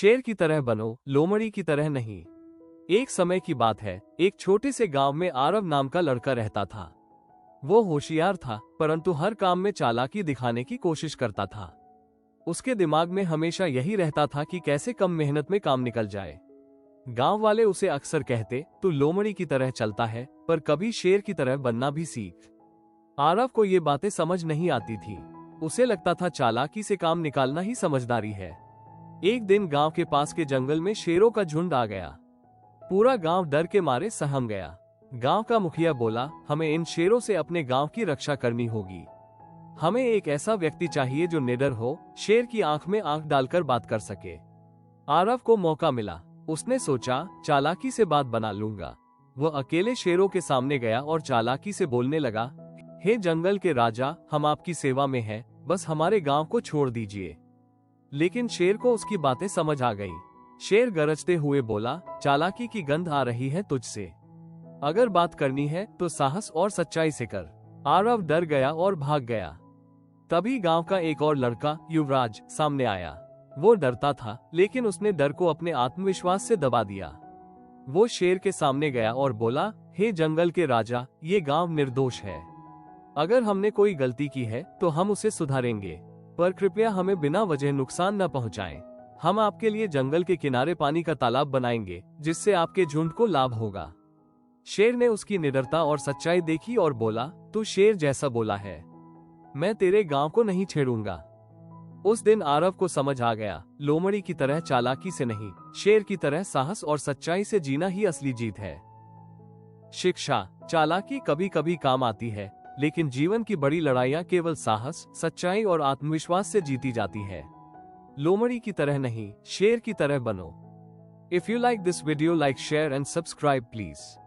शेर की तरह बनो, लोमड़ी की तरह नहीं। एक समय की बात है, एक छोटे से गांव में आरव नाम का लड़का रहता था। वो होशियार था, परंतु हर काम में चालाकी दिखाने की कोशिश करता था। उसके दिमाग में हमेशा यही रहता था कि कैसे कम मेहनत में काम निकल जाए। गांव वाले उसे अक्सर कहते, तू लोमड़ी की तरह चलता है, पर कभी शेर की तरह बनना भी सीख। आरव को ये बातें समझ नहीं आती थी। उसे लगता था चालाकी से काम निकालना ही समझदारी है। एक दिन गांव के पास के जंगल में शेरों का झुंड आ गया। पूरा गांव डर के मारे सहम गया। गांव का मुखिया बोला, हमें इन शेरों से अपने गांव की रक्षा करनी होगी। हमें एक ऐसा व्यक्ति चाहिए जो निडर हो, शेर की आंख में आंख डालकर बात कर सके। आरव को मौका मिला। उसने सोचा, चालाकी से बात बना लूंगा। वो अकेले शेरों के सामने गया और चालाकी से बोलने लगा, हे जंगल के राजा, हम आपकी सेवा में हैं, बस हमारे गांव को छोड़ दीजिए। लेकिन शेर को उसकी बातें समझ आ गई। शेर गरजते हुए बोला, चालाकी की गंध आ रही है तुझसे। अगर बात करनी है तो साहस और सच्चाई से कर। आरव डर गया और भाग गया। तभी गांव का एक और लड़का युवराज सामने आया। वो डरता था, लेकिन उसने डर को अपने आत्मविश्वास से दबा दिया। वो शेर के सामने गया और बोला, हे जंगल के राजा, ये गांव निर्दोष है। अगर हमने कोई गलती की है तो हम उसे सुधारेंगे, पर कृपया हमें बिना वजह नुकसान न पहुंचाएं। हम आपके लिए जंगल के किनारे पानी का तालाब बनाएंगे, जिससे आपके झुंड को लाभ होगा। शेर ने उसकी निडरता और सच्चाई देखी और बोला, तू शेर जैसा बोला है, मैं तेरे गांव को नहीं छेड़ूंगा। उस दिन आरव को समझ आ गया, लोमड़ी की तरह चालाकी से नहीं, शेर की तरह साहस और सच्चाई से जीना ही असली जीत है। शिक्षा, चालाकी कभी कभी काम आती है, लेकिन जीवन की बड़ी लड़ाइयां केवल साहस, सच्चाई और आत्मविश्वास से जीती जाती है। लोमड़ी की तरह नहीं, शेर की तरह बनो। If you like this video, like, share and subscribe please.